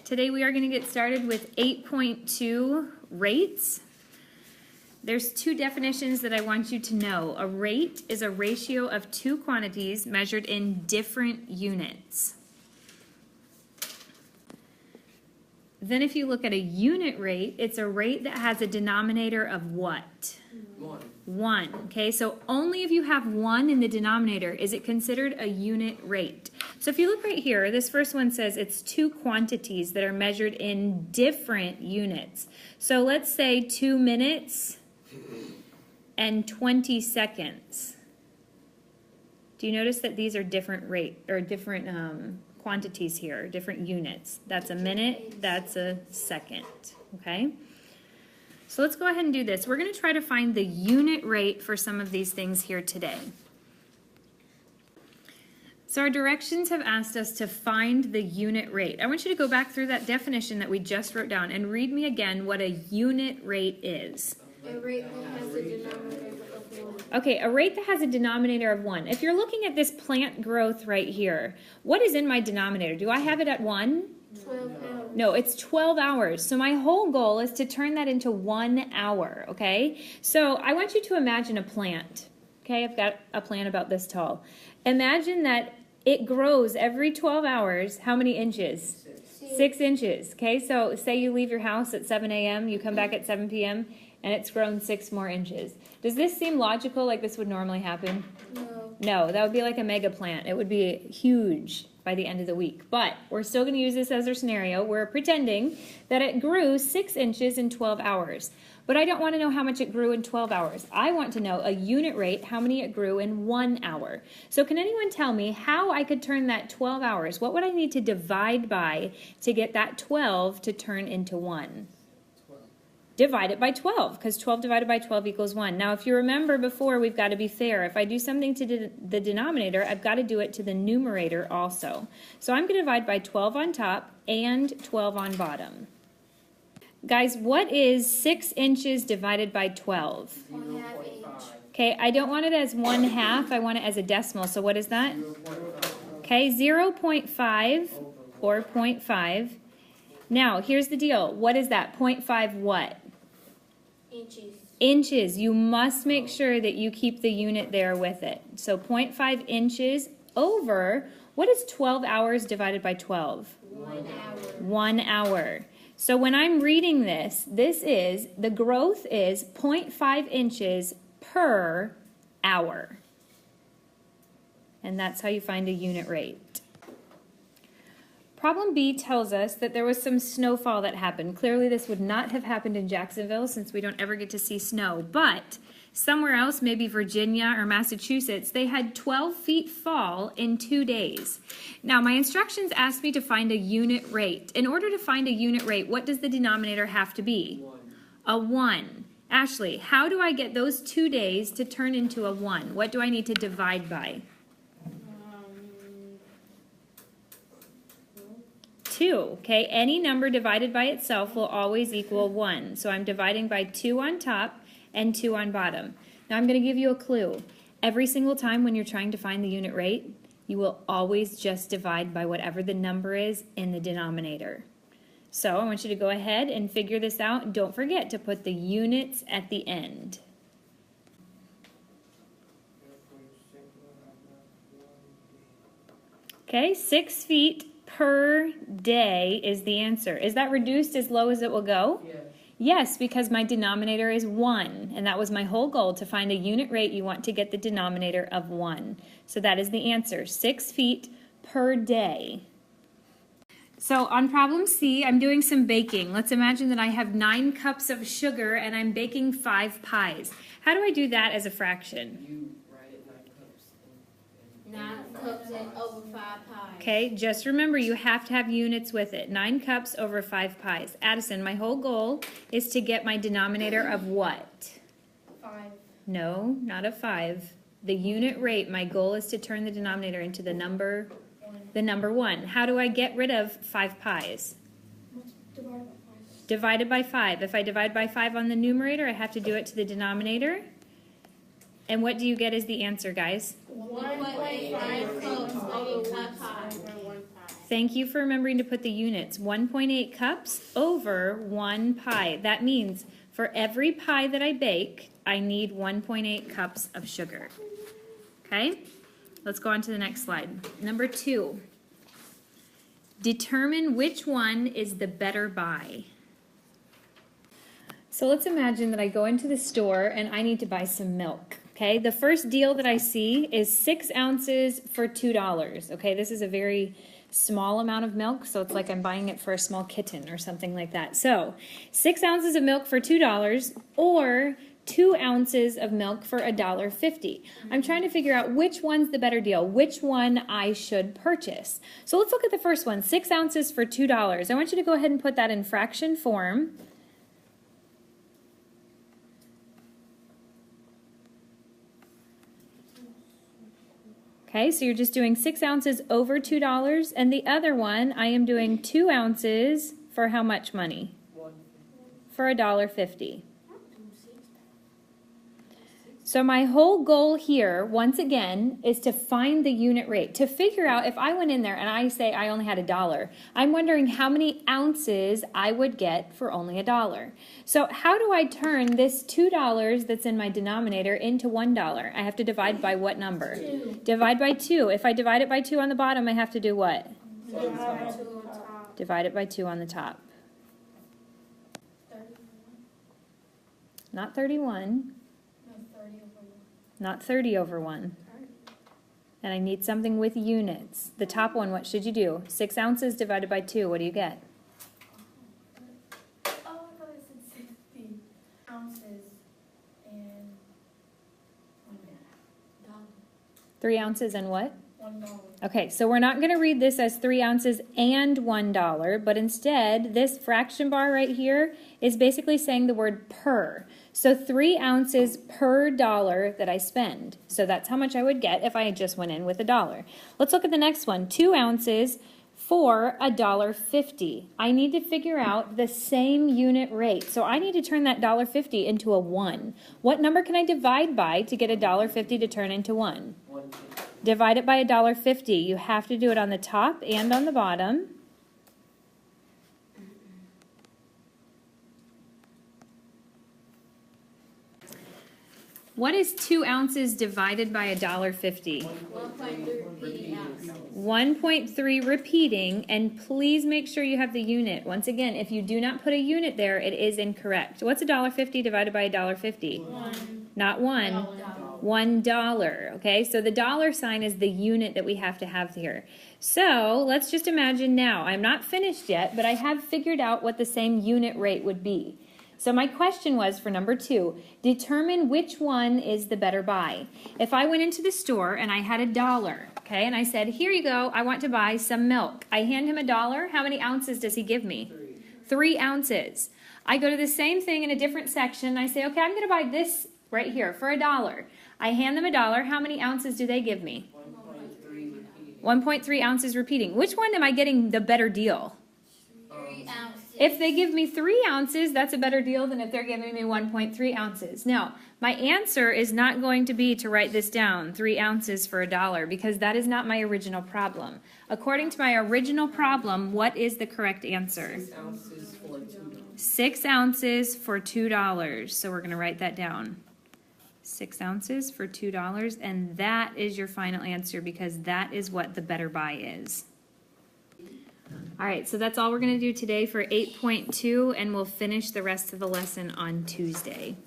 Today we are going to get started with 8.2 rates. There's two definitions that I want you to know. A rate is a ratio of two quantities measured in different units. Then if you look at a unit rate, it's a rate that has a denominator of what? One. Okay, so only if you have one in the denominator is it considered a unit rate. So if you look right here, this first one says it's two quantities that are measured in different units. So let's say 2 minutes and 20 seconds. Do you notice that these are different rate or different quantities here, different units? That's a minute, that's a second, okay? So let's go ahead and do this. We're going to try to find the unit rate for some of these things here today. So our directions have asked us to find the unit rate. I want you to go back through that definition that we just wrote down and read me again what a unit rate is. A rate that has a denominator of 1. Okay, a rate that has a denominator of 1. If you're looking at this plant growth right here, what is in my denominator? Do I have it at 1? 12 hours. No, it's 12 hours. So my whole goal is to turn that into 1 hour, okay? So I want you to imagine a plant. Okay, I've got a plant about this tall. Imagine that it grows every 12 hours. How many inches? 6 inches. Okay, so say you leave your house at 7 a.m., you come back at 7 p.m., and it's grown 6 more inches. Does this seem logical, like this would normally happen? No. No, that would be like a mega plant. It would be huge by the end of the week. But we're still going to use this as our scenario. We're pretending that it grew 6 inches in 12 hours. But I don't want to know how much it grew in 12 hours. I want to know a unit rate, how many it grew in 1 hour. So can anyone tell me how I could turn that 12 hours? What would I need to divide by to get that 12 to turn into 1? Divide it by 12, because 12 divided by 12 equals 1. Now, if you remember before, we've got to be fair. If I do something to the denominator, I've got to do it to the numerator also. So I'm going to divide by 12 on top and 12 on bottom. Guys, what is 6 inches divided by 12? 1/2 inch. Okay, I don't want it as 1/2. I want it as a decimal. So what is that? Okay, 0.5 or 0.5. Now, here's the deal. What is that? 0.5 what? Inches. Inches. You must make sure that you keep the unit there with it. So 0.5 inches over, what is 12 hours divided by 12? 1 hour. 1 hour. So when I'm reading this, the growth is 0.5 inches per hour. And that's how you find a unit rate. Problem B tells us that there was some snowfall that happened. Clearly this would not have happened in Jacksonville since we don't ever get to see snow. But somewhere else, maybe Virginia or Massachusetts, they had 12 feet fall in 2 days. Now my instructions asked me to find a unit rate. In order to find a unit rate, what does the denominator have to be? 1. A 1. Ashley, how do I get those 2 days to turn into a 1? What do I need to divide by? 2, okay? Any number divided by itself will always equal 1. So I'm dividing by 2 on top and 2 on bottom. Now I'm going to give you a clue. Every single time when you're trying to find the unit rate, you will always just divide by whatever the number is in the denominator. So I want you to go ahead and figure this out. Don't forget to put the units at the end. Okay, 6 feet per day is the answer. Is that reduced as low as it will go? Yes. Yes, because my denominator is 1, and that was my whole goal, to find a unit rate. You want to get the denominator of 1. So that is the answer, 6 feet per day. So on problem C, I'm doing some baking. Let's imagine that I have 9 cups of sugar and I'm baking 5 pies. How do I do that as a fraction? You write it 9 cups. 9 cups and over 5 pies. Okay, just remember you have to have units with it. 9 cups over 5 pies. Addison, my whole goal is to get my denominator of what? 5. No, not a 5. The unit rate, my goal is to turn the denominator into the number 1. How do I get rid of 5 pies? Divided by 5. If I divide by 5 on the numerator, I have to do it to the denominator. And what do you get as the answer, guys? 1.5 cups over 1 pie. Thank you for remembering to put the units. 1.8 cups over 1 pie. That means for every pie that I bake, I need 1.8 cups of sugar. Okay? Let's go on to the next slide. Number 2. Determine which one is the better buy. So let's imagine that I go into the store and I need to buy some milk. Okay, the first deal that I see is 6 ounces for $2. Okay, this is a very small amount of milk, so it's like I'm buying it for a small kitten or something like that. So 6 ounces of milk for $2 or 2 ounces of milk for $1.50. I'm trying to figure out which one's the better deal, which one I should purchase. So let's look at the first one, 6 ounces for $2. I want you to go ahead and put that in fraction form. Okay, so you're just doing 6 ounces over $2, and the other one, I am doing 2 ounces for how much money? For $1.50. So my whole goal here, once again, is to find the unit rate. To figure out, if I went in there and I say I only had $1, I'm wondering how many ounces I would get for only $1. So how do I turn this $2 that's in my denominator into $1? I have to divide by what number? 2. Divide by 2. If I divide it by 2 on the bottom, I have to do what? Divide by 2 on top. Divide it by 2 on the top. 31. Not 31, No, 30 over 1. not 30 over 1. And I need something with units. The top one, what should you do? 6 ounces divided by 2, what do you get? Oh, I thought it said 60 ounces and $1. 3 ounces and what? $1. Okay, so we're not going to read this as 3 ounces and $1, but instead, this fraction bar right here is basically saying the word per. So 3 ounces per dollar that I spend. So that's how much I would get if I just went in with $1. Let's look at the next one. 2 ounces for $1.50. I need to figure out the same unit rate. So I need to turn that $1.50 into a 1. What number can I divide by to get $1.50 to turn into 1? 150. Divide it by $1.50. You have to do it on the top and on the bottom. What is 2 ounces divided by $1.50? 1.3 ounces. 1.3 repeating, and please make sure you have the unit. Once again, if you do not put a unit there, it is incorrect. What's $1.50 divided by $1.50? 1. Not 1. $1, okay? So the dollar sign is the unit that we have to have here. So let's just imagine now, I'm not finished yet, but I have figured out what the same unit rate would be. So my question was for number 2, determine which one is the better buy. If I went into the store and I had $1, okay, and I said, here you go, I want to buy some milk. I hand him $1, how many ounces does he give me? 3 ounces. I go to the same thing in a different section, and I say, okay, I'm going to buy this right here for $1. I hand them $1, how many ounces do they give me? 1.3 repeating. 1.3 ounces repeating. Which one am I getting the better deal? 3 ounces. If they give me 3 ounces, that's a better deal than if they're giving me 1.3 ounces. Now, my answer is not going to be to write this down, 3 ounces for $1, because that is not my original problem. According to my original problem, what is the correct answer? 6 ounces for $2. 6 ounces for $2. So we're going to write that down. 6 ounces for $2, and that is your final answer because that is what the better buy is. All right, so that's all we're going to do today for 8.2, and we'll finish the rest of the lesson on Tuesday.